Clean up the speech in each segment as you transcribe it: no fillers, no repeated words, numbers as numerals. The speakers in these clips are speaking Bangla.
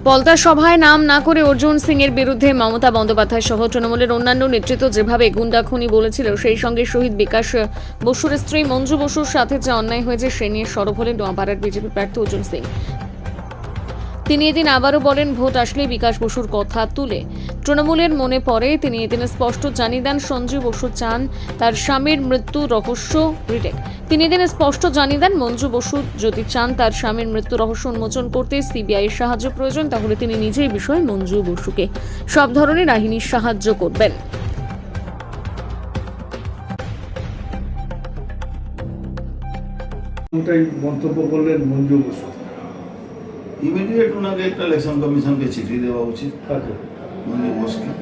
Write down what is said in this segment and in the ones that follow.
পলতা সভায় নাম না করে অর্জুন সিং এর বিরুদ্ধে মমতা বন্দ্যোপাধ্যায় সহ তৃণমূলের অন্যান্য নেতৃত্ব যেভাবে গুন্ডাখুনি বলেছিল, সেই সঙ্গে শহীদ বিকাশ বসুর স্ত্রী মঞ্জু বসুর সাথে যে অন্যায় হয়েছে সে নিয়ে সরব হলেন নোয়াপাড়ার বিজেপি প্রার্থী অর্জুন সিং। তিনি এদিন আবারও বলেন, ভোট আসলে বিকাশ বসুর কথা তুলে তৃণমূলের মনে পড়ে। তিনি এদিন স্পষ্ট জানিয়ে দেন, সঞ্জু বসু চান তার স্বামীর মৃত্যু রহস্য রিটেক। তিনি এদিন স্পষ্ট জানিয়ে দেন, মঞ্জু বসু যদি চান তার স্বামীর মৃত্যু রহস্য উন্মোচন করতে সিবিআই এর সাহায্য প্রয়োজন, তাহলে তিনি নিজেই বিষয়ে মঞ্জু বসুকে সব ধরনের আইনি সাহায্য করবেন। মন্তব্য করলেন মঞ্জু বসু। ইমিডিয়েট ওনাকে একটা ইলেকশন কমিশনকে চিঠি দেওয়া উচিত। মঞ্জু বসুকে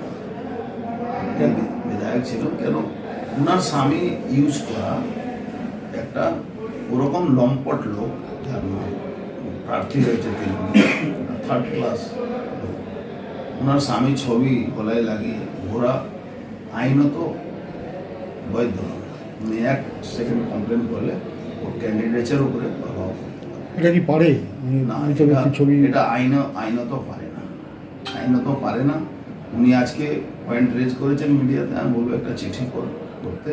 বিধায়ক ছিল, কেন ওনার স্বামী ইউজ করা একটা ওরকম লম্পট লোক, যার প্রার্থী হয়েছে তিনি, থার্ড ক্লাস। ওনার স্বামী ছবি গলায় লাগিয়ে ঘোরা আইনত বৈধ। উনি এক সেকেন্ড কমপ্লেন করলে ওর ক্যান্ডিডেটের উপরে প্রভাব। এটা কি পারে? না, এটা আইনত পারে না। উনি আজকে পয়েন্ট রেজ করেছেন মিডিয়াতে। আমি বলবো একটা চিঠি করতে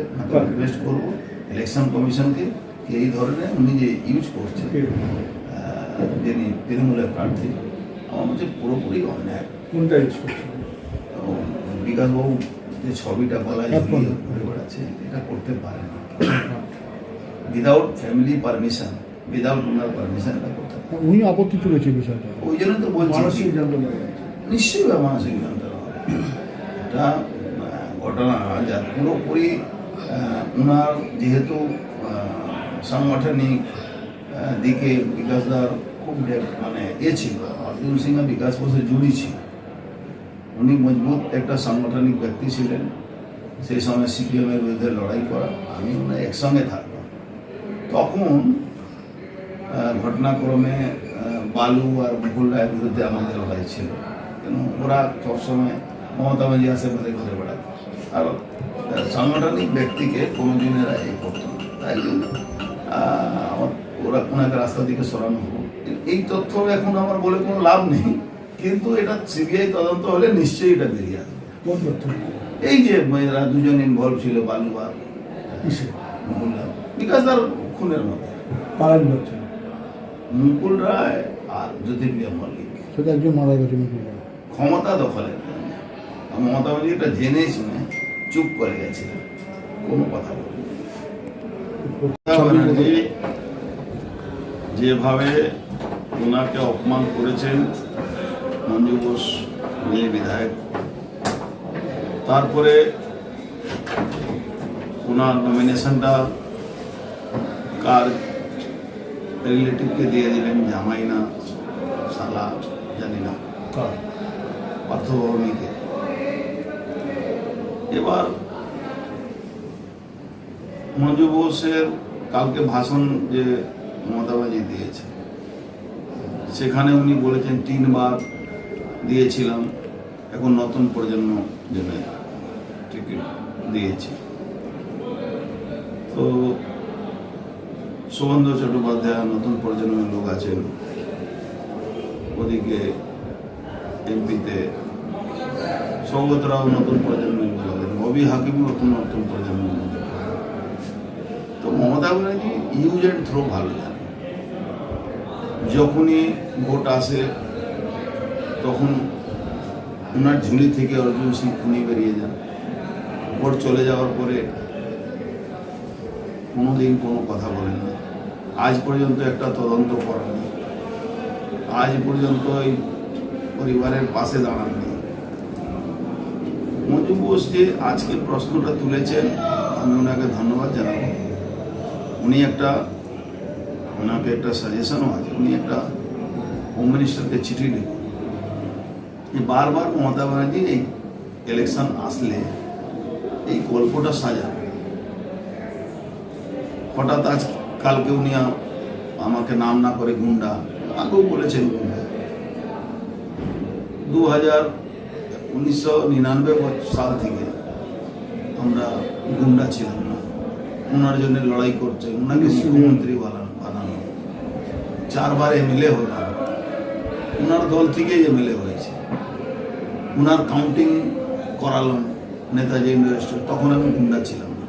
রিকোয়েস্ট করবো ইলেকশন কমিশনকে, এই ধরনের উনি যে ইউজ করছেন যিনি তৃণমূলের প্রার্থী, আমার মধ্যে পুরোপুরি অন্যায়। কোনটা ইউজ করছেন? বিকাশবাবু যে ছবিটা গলায় ঝুলিয়ে ঘুরে বেড়াচ্ছে, এটা করতে পারে না। উইদাউট ফ্যামিলি পারমিশন, উইদাউট ওনার পারমিশন এটা করতে পারে। উনি আপত্তি তুলেছে বিষয়টা। ওই জন্য তো বলছি মানসিক যন্ত্রণা। নিশ্চয়ই মানসিক যন্ত্রণা হবে। এটা ঘটনা যা পুরোপুরি ওনার যেহেতু সাংগঠনিক দিকে বিকাশদার খুব মানে ছিল, অর্জুন সিং বিকাশ বসে জুড়ি ছিল। উনি মজবুত একটা সাংগঠনিক ব্যক্তি ছিলেন। সেই সময় সিপিএম এর বিরুদ্ধে লড়াই করা, আমি ওনার একসঙ্গে থাকতাম। তখন ঘটনাক্রমে বালু আর মুকুল রায়ের বিরুদ্ধে আমাদের লড়াই ছিল, কেন ওরা সবসময় মমতা ব্যানার্জি আশেপাশে ঘুরে বেড়াত। আর সাংগঠনিক ব্যক্তিকে কোনোদিনের এই করত না, তাই জন্য ওরা ওনাকে রাস্তা দিকে সরানো হলো। এই তথ্য এখন আমার বলে কোনো লাভ নেই, কিন্তু এটা সিবিআই তদন্ত হলে নিশ্চয়ই এটা বেরিয়ে আসবে। কোন তথ্য? এই যে এরা দুজন ইনভলভ ছিল, বালু আর মুকুল রায়, বিকাশদার খুনের মধ্যে। মুকুল রায় আর জ্যোতিপ্রিয়া মল্লিক, সেটা একজন মারা গেছে। মুকুল রায় ক্ষমতা দখলের জন্য মমতা ব্যানার্জি এটা জেনে শুনে চুপ করে গেছিলেন, কোনো কথা বলেন। যেভাবে ওনাকে অপমান করেছেন মঞ্জু বোস নিয়ে বিধায়ক, তারপরে ওনার নমিনেশনটা কার রিলেটিভকে দিয়ে দিলেন, জামাই না শালা জানি না, পার্থভূমিকে। এবার মঞ্জু বোসের কালকে ভাষণ যে মমতা ব্যানার্জি দিয়েছে, সেখানে উনি বলেছেন 3 বার দিয়েছিলাম, এখন নতুন প্রজন্ম জন্য টিকিট দিয়েছি। তো সুবন্ধ চট্টোপাধ্যায় নতুন প্রজন্মের লোক আছেন, ওদিকে এমপিতে সৌগতরাও নতুন প্রজন্মের লোক আছেন, রবি হাকিম নতুন প্রজন্মের লোক। তো Mamata Banerjee use and throw ভালো জানে। যখনই ভোট আসে তখন ওনার ঝুলি থেকে অর্জুন সিং খুনি বেরিয়ে যান। ভোট চলে যাওয়ার পরে কোনোদিন কোনো কথা বলেন না। আজ পর্যন্ত একটা তদন্ত করেননি, আজ পর্যন্ত এই পরিবারের পাশে দাঁড়াননি। মঞ্জু বোস যে আজকে প্রশ্নটা তুলেছেন, আমি ওনাকে ধন্যবাদ জানাবো। ওনাকে একটা সাজেশনও আছে, উনি একটা হোম মিনিস্টারকে চিঠি লিখুন। বারবার মমতা ব্যানার্জি এই ইলেকশন আসলে এই গল্পটা সাজান। হঠাৎ আজ কালকে উনি আমাকে নাম না করে গুন্ডা, আগেও বলেছেন গুন্ডা। 1999 সাল থেকে আমরা গুন্ডা ছিলাম না, ওনার জন্য লড়াই করছে, ওনাকে মুখ্যমন্ত্রী বানানো, 4 বার এমএলএ হলাম, ওনার দল থেকেই এমএলএ হয়েছে, ওনার কাউন্টিং করালাম নেতাজি ইন্ডাস্ট্রি, তখন আমি গুন্ডা ছিলাম না।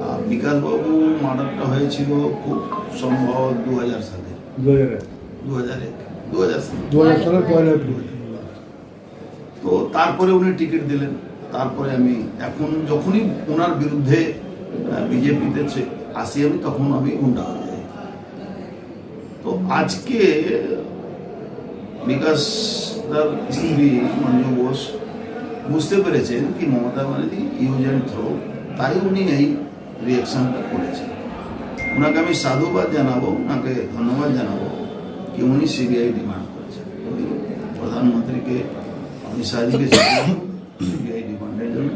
আর বিকাশবাবু মার্ডারটা হয়েছিল খুব সম্ভব 2000 সালে, 2001 সালের 1 এপ্রিল। তো তারপরে উনি টিকিট দিলেন। তারপরে আমি এখন যখনই ওনার বিরুদ্ধে বিজেপিতে আসি আমি, তখন আমি গুন্ডা হয়ে যাই। তো আজকে বিকাশ তার স্ত্রী মঞ্জু বোস বুঝতে পেরেছেন কি Mamata Banerjee use and throw, তাই উনি এই রিয়াকশনটা করেছেন। ওনাকে আমি সাধুবাদ জানাবো, ওনাকে ধন্যবাদ জানাবো কি উনি সিবিআই ডিমান্ড করেছেন। উনি প্রধানমন্ত্রীকে অমিত শাহজিকে সিবিআই ডিমান্ডের জন্য,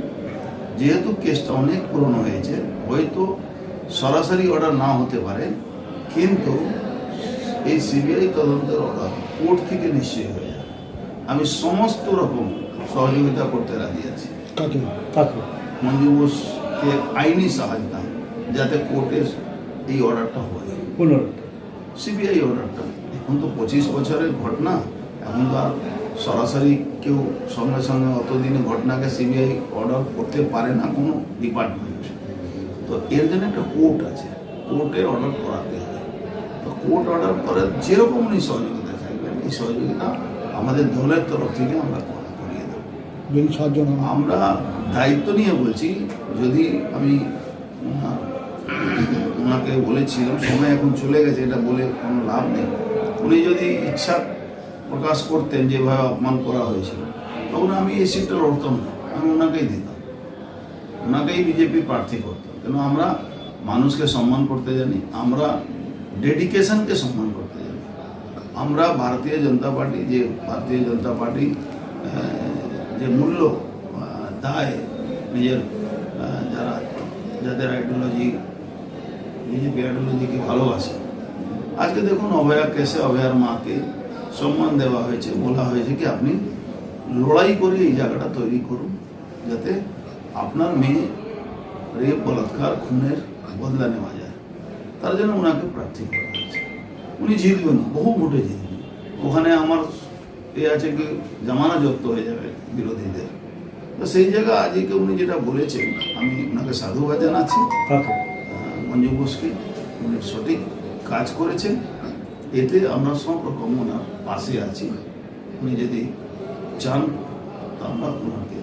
যেহেতু কেসটা অনেক পুরনো হয়েছে, হয়তো সরাসরি অর্ডার না হতে পারে, কিন্তু এই সিবিআই তদন্তের অর্ডার কোর্ট থেকে নিশ্চয়ই হয়ে যাবে। আমি সমস্ত রকম সহযোগিতা করতে রাজি আছি কাকে মঞ্জু বোসকে আইনি সহায়তা, যাতে কোর্টের এই অর্ডারটা হয়, সিবিআই অর্ডারটা। এখন তো 25 বছরের ঘটনা, এখন তো আর সরাসরি কেউ সঙ্গে সঙ্গে অতদিনে ঘটনাকে সিবিআই অর্ডার করতে পারে না কোনো ডিপার্টমেন্ট। তো এর জন্য একটা কোর্ট আছে, কোর্টে অর্ডার করাতে হবে। তো কোর্ট অর্ডার করার যেরকম উনি সহযোগিতা চাইবেন, এই সহযোগিতা আমাদের দলের তরফ থেকে আমরা করিয়ে দেবো। যদি 7 জন আমরা দায়িত্ব নিয়ে বলছি, যদি আমি ওনাকে বলেছিলাম, সময় এখন চলে গেছে, এটা বলে কোনো লাভ নেই। উনি যদি ইচ্ছা প্রকাশ করতেন যেভাবে অপমান করা হয়েছিল, তখন আমি এই সিটটা লড়তাম না, আমি ওনাকেই দিতাম, ওনাকেই বিজেপি প্রার্থী করতাম। কেন আমরা মানুষকে সম্মান করতে জানি, আমরা ডেডিকেশনকে সম্মান করতে জানি। আমরা ভারতীয় জনতা পার্টি যে মূল্য দায় নিজের যাদের আইডিওলজি, বিজেপি আইডিওলজিকে ভালোবাসে। আজকে দেখুন অভয়া কেসে অভয়ার মাকে সম্মান দেওয়া হয়েছে, বলা হয়েছে কি আপনি লড়াই করে এই জায়গাটা তৈরি করুন, যাতে আপনার মেয়ে রেপ, বলাৎকার, খুনের বদলা নেওয়া যায়। তার জন্য ওনাকে প্রার্থী করা হয়েছে। উনি জিতবেন, বহু ভোটে জিতবেন। ওখানে আমার আছে কি জামানা জব্দ হয়ে যাবে বিরোধীদের। তো সেই জায়গা আজকে উনি যেটা বলেছেন, আমি ওনাকে সাধুবাদ জানাচ্ছি মঞ্জু বোসকে। উনি সঠিক কাজ করেছেন, এতে আমরা সব রকম ওনার পাশে আছি। উনি যদি চান তো আমরা ওনাকে